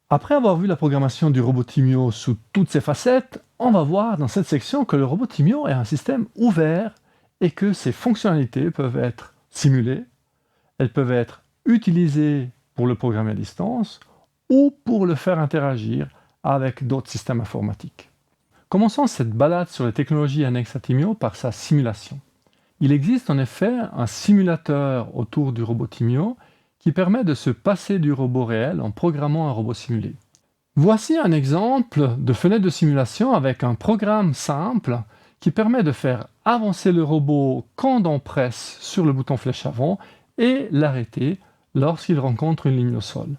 Après avoir vu la programmation du robot Timio sous toutes ses facettes, on va voir dans cette section que le robot Timio est un système ouvert et que ses fonctionnalités peuvent être simulées, elles peuvent être utilisées pour le programmer à distance ou pour le faire interagir avec d'autres systèmes informatiques. Commençons cette balade sur les technologies annexes à Timio par sa simulation. Il existe en effet un simulateur autour du robot Timio qui permet de se passer du robot réel en programmant un robot simulé. Voici un exemple de fenêtre de simulation avec un programme simple qui permet de faire avancer le robot quand on presse sur le bouton flèche avant et l'arrêter lorsqu'il rencontre une ligne au sol.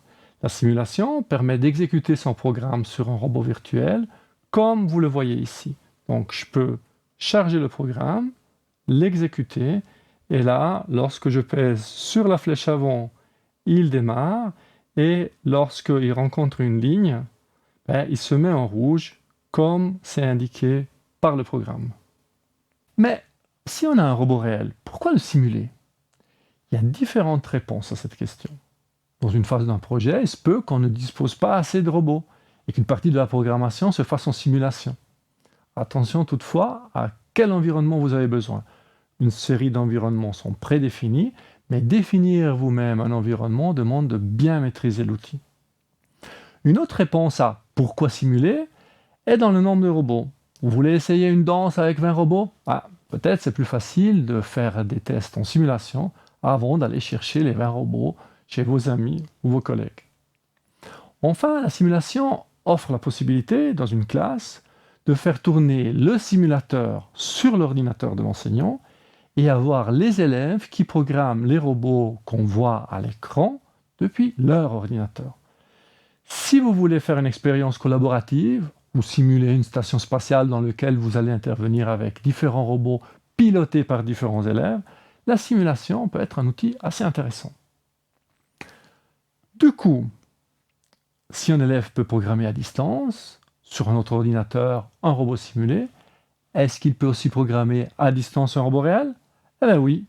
La simulation permet d'exécuter son programme sur un robot virtuel comme vous le voyez ici. Donc je peux charger le programme, l'exécuter et là, lorsque je pèse sur la flèche avant, il démarre et lorsqu'il rencontre une ligne, il se met en rouge comme c'est indiqué par le programme. Mais si on a un robot réel, pourquoi le simuler? Il y a différentes réponses à cette question. Dans une phase d'un projet, il se peut qu'on ne dispose pas assez de robots et qu'une partie de la programmation se fasse en simulation. Attention toutefois à quel environnement vous avez besoin. Une série d'environnements sont prédéfinis, mais définir vous-même un environnement demande de bien maîtriser l'outil. Une autre réponse à pourquoi simuler est dans le nombre de robots. Vous voulez essayer une danse avec 20 robots? Peut-être c'est plus facile de faire des tests en simulation avant d'aller chercher les 20 robots chez vos amis ou vos collègues. Enfin, la simulation offre la possibilité, dans une classe, de faire tourner le simulateur sur l'ordinateur de l'enseignant et avoir les élèves qui programment les robots qu'on voit à l'écran depuis leur ordinateur. Si vous voulez faire une expérience collaborative ou simuler une station spatiale dans laquelle vous allez intervenir avec différents robots pilotés par différents élèves, la simulation peut être un outil assez intéressant. Du coup, si un élève peut programmer à distance, sur un autre ordinateur, un robot simulé, est-ce qu'il peut aussi programmer à distance un robot réel? Eh bien oui,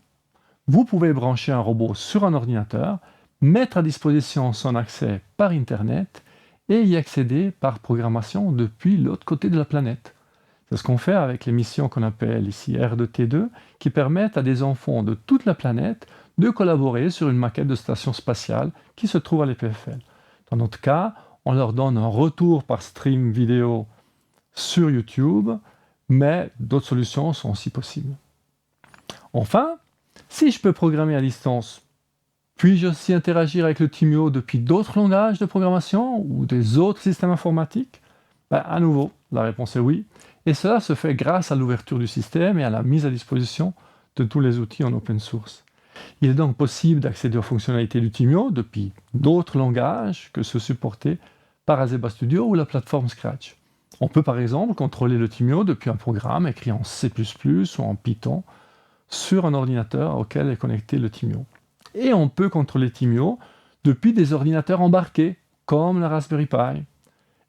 vous pouvez brancher un robot sur un ordinateur, mettre à disposition son accès par Internet et y accéder par programmation depuis l'autre côté de la planète. C'est ce qu'on fait avec les missions qu'on appelle ici R2T2, qui permettent à des enfants de toute la planète de collaborer sur une maquette de station spatiale qui se trouve à l'EPFL. Dans notre cas, on leur donne un retour par stream vidéo sur YouTube, mais d'autres solutions sont aussi possibles. Enfin, si je peux programmer à distance, puis-je aussi interagir avec le Timio depuis d'autres langages de programmation ou des autres systèmes informatiques? À nouveau, la réponse est oui, et cela se fait grâce à l'ouverture du système et à la mise à disposition de tous les outils en open source. Il est donc possible d'accéder aux fonctionnalités du Timio depuis d'autres langages que ceux supportés par Azeba Studio ou la plateforme Scratch. On peut par exemple contrôler le Timio depuis un programme écrit en C++ ou en Python sur un ordinateur auquel est connecté le Timio. Et on peut contrôler Timio depuis des ordinateurs embarqués, comme la Raspberry Pi.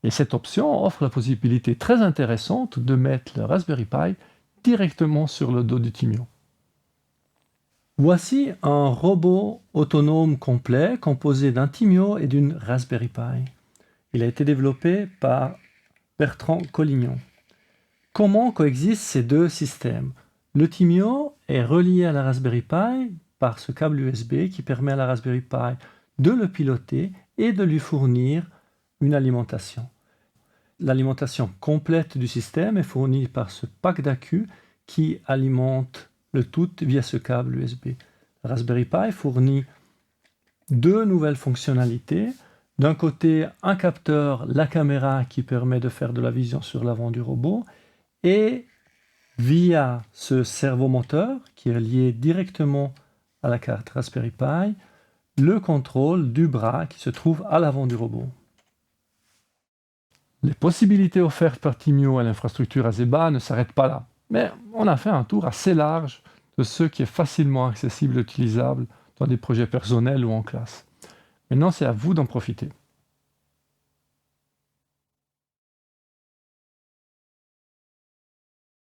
Et cette option offre la possibilité très intéressante de mettre le Raspberry Pi directement sur le dos du Timio. Voici un robot autonome complet composé d'un Timio et d'une Raspberry Pi. Il a été développé par Bertrand Collignon. Comment coexistent ces deux systèmes? Le Timio est relié à la Raspberry Pi par ce câble USB qui permet à la Raspberry Pi de le piloter et de lui fournir une alimentation. L'alimentation complète du système est fournie par ce pack d'accu qui alimente le tout via ce câble USB. La Raspberry Pi fournit deux nouvelles fonctionnalités. D'un côté, un capteur, la caméra qui permet de faire de la vision sur l'avant du robot, et via ce servomoteur qui est lié directement à la carte Raspberry Pi, le contrôle du bras qui se trouve à l'avant du robot. Les possibilités offertes par Timio à l'infrastructure Azeba ne s'arrêtent pas là, mais on a fait un tour assez large de ce qui est facilement accessible et utilisable dans des projets personnels ou en classe. Maintenant, c'est à vous d'en profiter.